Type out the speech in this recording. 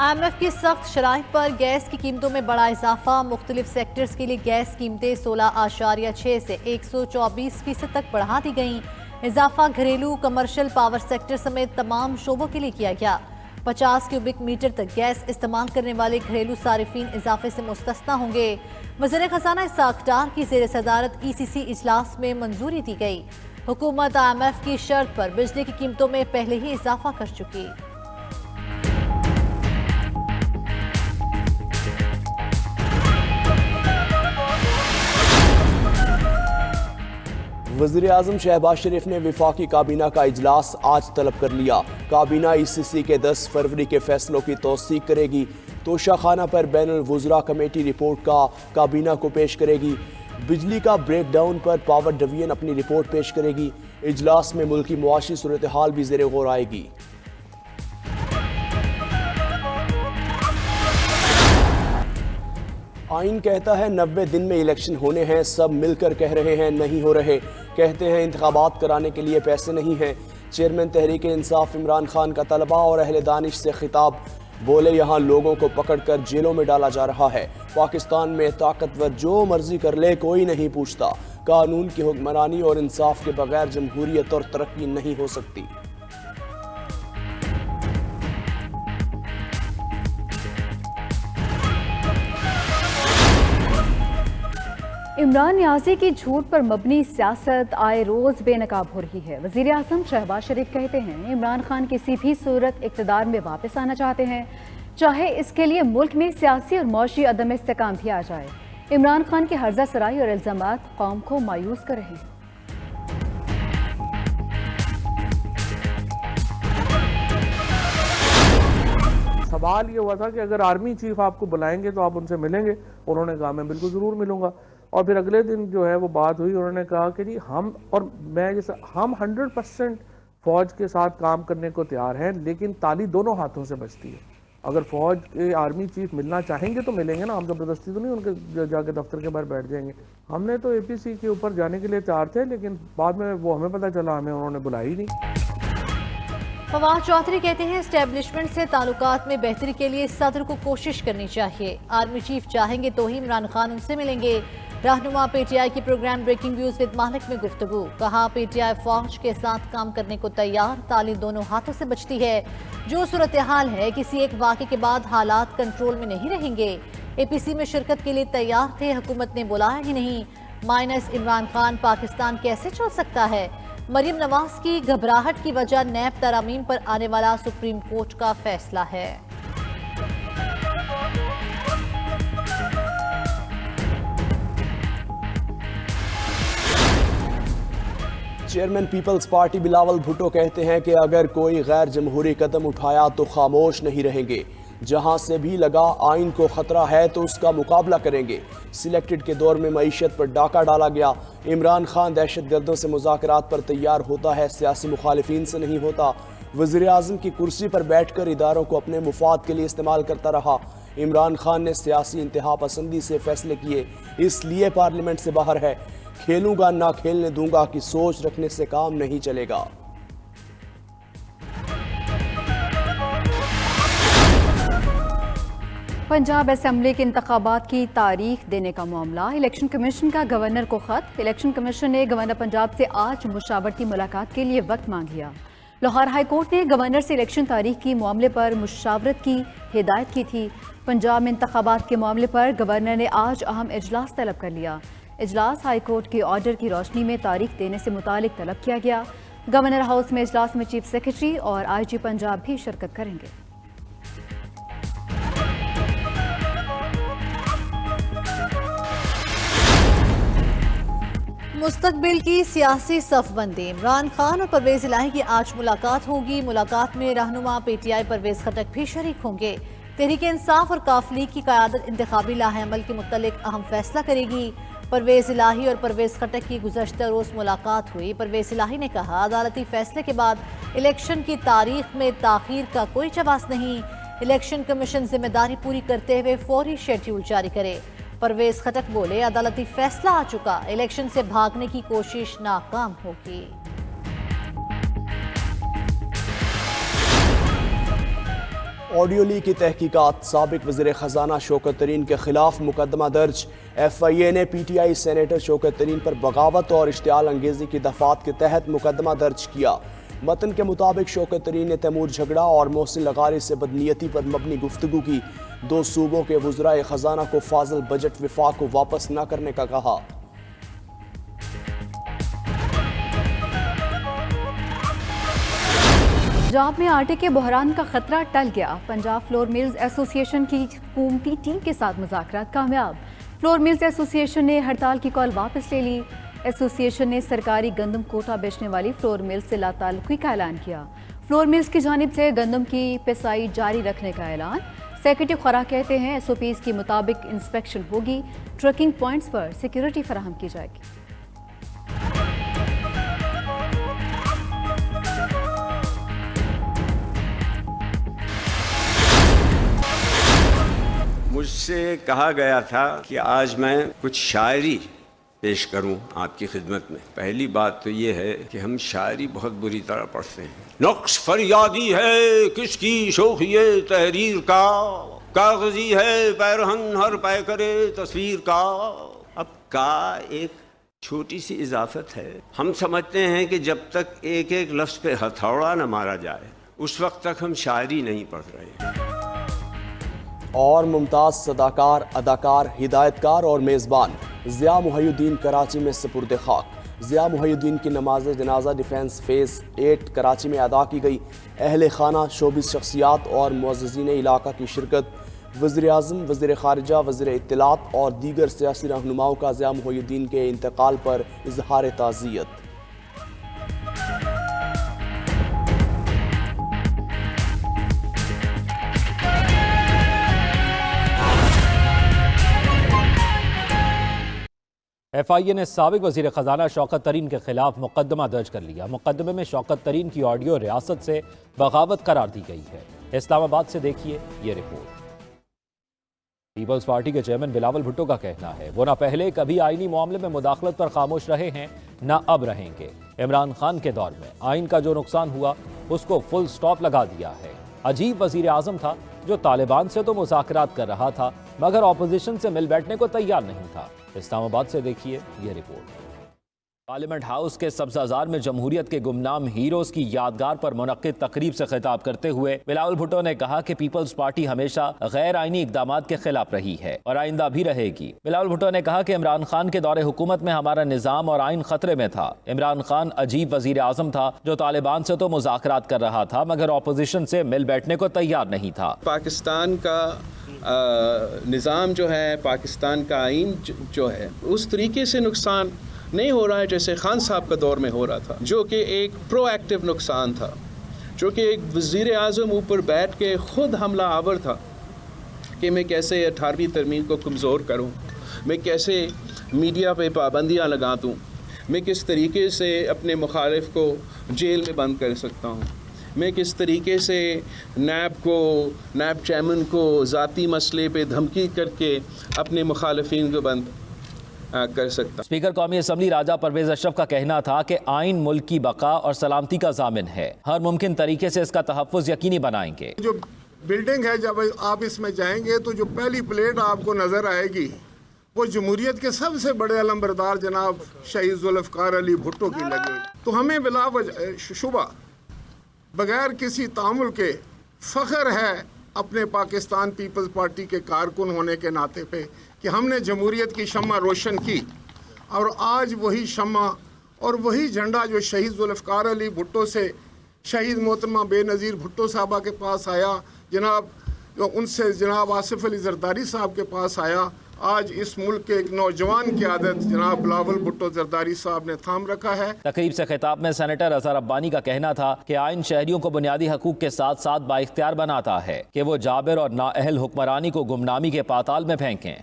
IMF کی سخت شرائط پر گیس کی قیمتوں میں بڑا اضافہ، مختلف سیکٹرز کے لیے گیس قیمتیں 16.6 سے 124% تک بڑھا دی گئیں۔ اضافہ گھریلو، کمرشل، پاور سیکٹر سمیت تمام شعبوں کے لیے کیا گیا۔ 50 کیوبک میٹر تک گیس استعمال کرنے والے گھریلو صارفین اضافے سے مستثنیٰ ہوں گے۔ وزیر خزانہ اسحاق ڈار کی زیر صدارت ECC اجلاس میں منظوری دی گئی۔ حکومت IMF کی شرط پر بجلی کی قیمتوں میں پہلے ہی اضافہ کر چکی۔ وزیراعظم شہباز شریف نے وفاقی کابینہ کا اجلاس آج طلب کر لیا۔ کابینہ ECC کے 10 فروری کے فیصلوں کی توثیق کرے گی۔ توشہ خانہ پر بین الوزراء کمیٹی رپورٹ کا کابینہ کو پیش کرے گی۔ بجلی کا بریک ڈاؤن پر پاور ڈویژن اپنی رپورٹ پیش کرے گی۔ اجلاس میں ملکی معاشی صورتحال بھی زیر غور آئے گی۔ آئین کہتا ہے 90 دن میں الیکشن ہونے ہیں، سب مل کر کہہ رہے ہیں نہیں ہو رہے۔ کہتے ہیں انتخابات کرانے کے لیے پیسے نہیں ہیں۔ چیئرمین تحریک انصاف عمران خان کا طلباء اور اہل دانش سے خطاب، بولے یہاں لوگوں کو پکڑ کر جیلوں میں ڈالا جا رہا ہے۔ پاکستان میں طاقتور جو مرضی کر لے کوئی نہیں پوچھتا۔ قانون کی حکمرانی اور انصاف کے بغیر جمہوریت اور ترقی نہیں ہو سکتی۔ عمران نیازی کی جھوٹ پر مبنی سیاست آئے روز بے نقاب ہو رہی ہے۔ وزیر اعظم شہباز شریف کہتے ہیں عمران خان کسی بھی صورت اقتدار میں واپس آنا چاہتے ہیں، چاہے اس کے لیے ملک میں سیاسی اور معاشی عدم استحکام بھی آ جائے۔ عمران خان کی ہرزہ سرائی اور الزامات قوم کو مایوس کر رہے ہیں۔ سوال یہ ہوا تھا کہ اگر آرمی چیف آپ کو بلائیں گے تو آپ ان سے ملیں گے؟ انہوں نے کہا میں بالکل ضرور ملوں گا۔ اور پھر اگلے دن جو ہے وہ بات ہوئی، انہوں نے کہا کہ جی ہم 100% فوج کے ساتھ کام کرنے کو تیار ہیں، لیکن تالی دونوں ہاتھوں سے بجتی ہے۔ اگر فوج کے آرمی چیف ملنا چاہیں گے تو ملیں گے نا، ہم زبردستی تو نہیں ان کے جا کے دفتر کے باہر بیٹھ جائیں گے۔ ہم نے تو APC کے اوپر جانے کے لیے تیار تھے، لیکن بعد میں وہ ہمیں پتہ چلا ہمیں انہوں نے بلائی نہیں۔ فواد چودھری کہتے ہیں اسٹیبلشمنٹ سے تعلقات میں بہتری کے لیے صدر کو کوشش کرنی چاہیے۔ آرمی چیف چاہیں گے تو ہی عمران خان ان سے ملیں گے۔ رہنما PTI کی پروگرام بریکنگ نیوز ود مالک میں گفتگو، کہا PTI فوج کے ساتھ کام کرنے کو تیار، تالی دونوں ہاتھوں سے بجتی ہے۔ جو صورتحال ہے کسی ایک واقعے کے بعد حالات کنٹرول میں نہیں رہیں گے۔ APC میں شرکت کے لیے تیار تھے، حکومت نے بلایا ہی نہیں۔ مائنس عمران خان پاکستان کیسے چل سکتا ہے؟ مریم نواز کی گھبراہٹ کی وجہ نیب ترامیم پر آنے والا سپریم کورٹ کا فیصلہ ہے۔ چیئرمین پیپلز پارٹی بلاول بھٹو کہتے ہیں کہ اگر کوئی غیر جمہوری قدم اٹھایا تو خاموش نہیں رہیں گے۔ جہاں سے بھی لگا آئین کو خطرہ ہے تو اس کا مقابلہ کریں گے۔ سلیکٹڈ کے دور میں معیشت پر ڈاکہ ڈالا گیا۔ عمران خان دہشت گردوں سے مذاکرات پر تیار ہوتا ہے، سیاسی مخالفین سے نہیں ہوتا۔ وزیر اعظم کی کرسی پر بیٹھ کر اداروں کو اپنے مفاد کے لیے استعمال کرتا رہا۔ عمران خان نے سیاسی انتہا پسندی سے فیصلے کیے، اس لیے پارلیمنٹ سے باہر ہے۔ کھیلوں گا نہ کھیلنے دوں گا کی سوچ رکھنے سے کام نہیں چلے گا۔ پنجاب اسمبلی کے انتخابات کی تاریخ دینے کا معاملہ، الیکشن کمیشن کا گورنر کو خط۔ الیکشن کمیشن نے گورنر پنجاب سے آج مشاورتی ملاقات کے لیے وقت مانگ لیا۔ لاہور ہائی کورٹ نے گورنر سے الیکشن تاریخ کی معاملے پر مشاورت کی ہدایت کی تھی۔ پنجاب میں انتخابات کے معاملے پر گورنر نے آج اہم اجلاس طلب کر لیا۔ اجلاس ہائی کورٹ کے آرڈر کی روشنی میں تاریخ دینے سے متعلق طلب کیا گیا۔ گورنر ہاؤس میں اجلاس میں چیف سیکرٹری اور IG پنجاب بھی شرکت کریں گے۔ مستقبل کی سیاسی صف بندی، عمران خان اور پرویز الہی کی آج ملاقات ہوگی۔ ملاقات میں رہنما PTI پرویز خٹک بھی شریک ہوں گے۔ تحریک انصاف اور کاف لیگ کی قیادت انتخابی لاہ عمل کے متعلق اہم فیصلہ کرے گی۔ پرویز الہی اور پرویز خٹک کی گزشتہ روز ملاقات ہوئی۔ پرویز الہی نے کہا عدالتی فیصلے کے بعد الیکشن کی تاریخ میں تاخیر کا کوئی جواز نہیں۔ الیکشن کمیشن ذمہ داری پوری کرتے ہوئے فوری شیڈیول جاری کرے۔ پرویز خٹک بولے عدالتی فیصلہ آ چکا، الیکشن سے بھاگنے کی کوشش ناکام ہوگی۔ آڈیو لیک کی تحقیقات، سابق وزیر خزانہ شوکت ترین کے خلاف مقدمہ درج۔ ایف آئی اے نے پی ٹی آئی سینیٹر شوکت ترین پر بغاوت اور اشتعال انگیزی کی دفعات کے تحت مقدمہ درج کیا۔ متن کے مطابق شوکت ترین نے تیمور جھگڑا اور محسن لغاری سے بدنیتی پر مبنی گفتگو کی۔ دو صوبوں کے وزرائے خزانہ کو فاضل بجٹ وفاق کو واپس نہ کرنے کا کہا۔ پنجاب میں آٹے کے بحران کا خطرہ ٹل گیا۔ پنجاب فلور ملز ایسوسی ایشن کی حکومتی ٹیم کے ساتھ مذاکرات کامیاب۔ فلور ملز ایسوسی ایشن نے ہڑتال کی کال واپس لے لی۔ ایسوسی ایشن نے سرکاری گندم کوٹا بیچنے والی فلور ملز سے لا تعلقی کا اعلان کیا۔ فلور ملز کی جانب سے گندم کی پیسائی جاری رکھنے کا اعلان۔ سیکرٹری خوراک کہتے ہیں ایس او پیز کے مطابق انسپیکشن ہوگی، ٹرکنگ پوائنٹس پر سیکیورٹی فراہم کی جائے گی۔ مجھ سے کہا گیا تھا کہ آج میں کچھ شاعری پیش کروں آپ کی خدمت میں۔ پہلی بات تو یہ ہے کہ ہم شاعری بہت بری طرح پڑھتے ہیں۔ نقش فریادی ہے کس کی شوخی تحریر کا، کاغذی ہے پیرہن ہر پیکرے تصویر کا۔ اب کا ایک چھوٹی سی اضافت ہے۔ ہم سمجھتے ہیں کہ جب تک ایک ایک لفظ پہ ہتھوڑا نہ مارا جائے اس وقت تک ہم شاعری نہیں پڑھ رہے۔ اور ممتاز صداکار، اداکار، ہدایتکار اور میزبان ضیاء محی الدین کراچی میں سپرد خاک۔ ضیاء محی الدین کی نماز جنازہ ڈیفنس فیز 8 کراچی میں ادا کی گئی۔ اہل خانہ، شوبز شخصیات اور معززین علاقہ کی شرکت۔ وزیر اعظم، وزیر خارجہ، وزیر اطلاعات اور دیگر سیاسی رہنماؤں کا ضیاء محی الدین کے انتقال پر اظہار تعزیت۔ ایف آئی اے نے سابق وزیر خزانہ شوکت ترین کے خلاف مقدمہ درج کر لیا۔ مقدمے میں شوکت ترین کی آڈیو ریاست سے بغاوت قرار دی گئی ہے۔ اسلام آباد سے دیکھیے یہ رپورٹ۔ پیپلز پارٹی کے چیئرمین بلاول بھٹو کا کہنا ہے وہ نہ پہلے کبھی آئینی معاملے میں مداخلت پر خاموش رہے ہیں نہ اب رہیں گے۔ عمران خان کے دور میں آئین کا جو نقصان ہوا اس کو فل سٹاپ لگا دیا ہے۔ عجیب وزیر اعظم تھا جو طالبان سے تو مذاکرات کر رہا تھا مگر اپوزیشن سے مل بیٹھنے کو تیار نہیں تھا۔ اسلام آباد سے دیکھیے یہ رپورٹ۔ پارلیمنٹ ہاؤس کے سبزہ زار میں جمہوریت کے گمنام ہیروز کی یادگار پر منعقد تقریب سے خطاب کرتے ہوئے بلاول بھٹو نے کہا کہ پیپلز پارٹی ہمیشہ غیر آئینی اقدامات کے خلاف رہی ہے اور آئندہ بھی رہے گی۔ بلاول بھٹو نے کہا کہ عمران خان کے دور حکومت میں ہمارا نظام اور آئین خطرے میں تھا۔ عمران خان عجیب وزیر اعظم تھا جو طالبان سے تو مذاکرات کر رہا تھا مگر اپوزیشن سے مل بیٹھنے کو تیار نہیں تھا۔ پاکستان کا نظام جو ہے، پاکستان کا آئین جو ہے اس طریقے سے نقصان نہیں ہو رہا ہے جیسے خان صاحب کا دور میں ہو رہا تھا، جو کہ ایک پرو ایکٹیو نقصان تھا، جو کہ ایک وزیر اعظم اوپر بیٹھ کے خود حملہ آور تھا کہ میں کیسے 18ویں ترمیم کو کمزور کروں، میں کیسے میڈیا پہ پابندیاں لگا دوں، میں کس طریقے سے اپنے مخالف کو جیل میں بند کر سکتا ہوں، میں کس طریقے سے نیب چیئرمین کو ذاتی مسئلے پہ دھمکی کر کے اپنے مخالفین کو بند کر سکتا۔ اسپیکر قومی اسمبلی راجہ پرویز اشرف کا کہنا تھا کہ آئین ملک کی بقا اور سلامتی کا ضامن ہے، ہر ممکن طریقے سے اس کا تحفظ یقینی بنائیں گے۔ جو بلڈنگ ہے جب آپ اس میں جائیں گے تو جو پہلی پلیٹ آپ کو نظر آئے گی وہ جمہوریت کے سب سے بڑے علمبردار جناب شہید ذوالفقار علی بھٹو کی لگی ہوئی۔ تو ہمیں بلا شبہ بغیر کسی تعامل کے فخر ہے اپنے پاکستان پیپلز پارٹی کے کارکن ہونے کے ناطے پہ کہ ہم نے جمہوریت کی شمع روشن کی، اور آج وہی شمع اور وہی جھنڈا جو شہید ذوالفقار علی بھٹو سے شہید محترمہ بے نظیر بھٹو صاحبہ کے پاس آیا، ان سے جناب آصف علی زرداری صاحب کے پاس آیا، آج اس ملک کے ایک نوجوان کی عادت جناب بلاول بھٹو زرداری صاحب نے تھام رکھا ہے۔ تقریب سے خطاب میں سینیٹر اظہر ربانی کا کہنا تھا کہ آئین شہریوں کو بنیادی حقوق کے ساتھ ساتھ بااختیار بناتا ہے کہ وہ جابر اور نااہل حکمرانی کو گمنامی کے پاتال میں پھینکیں۔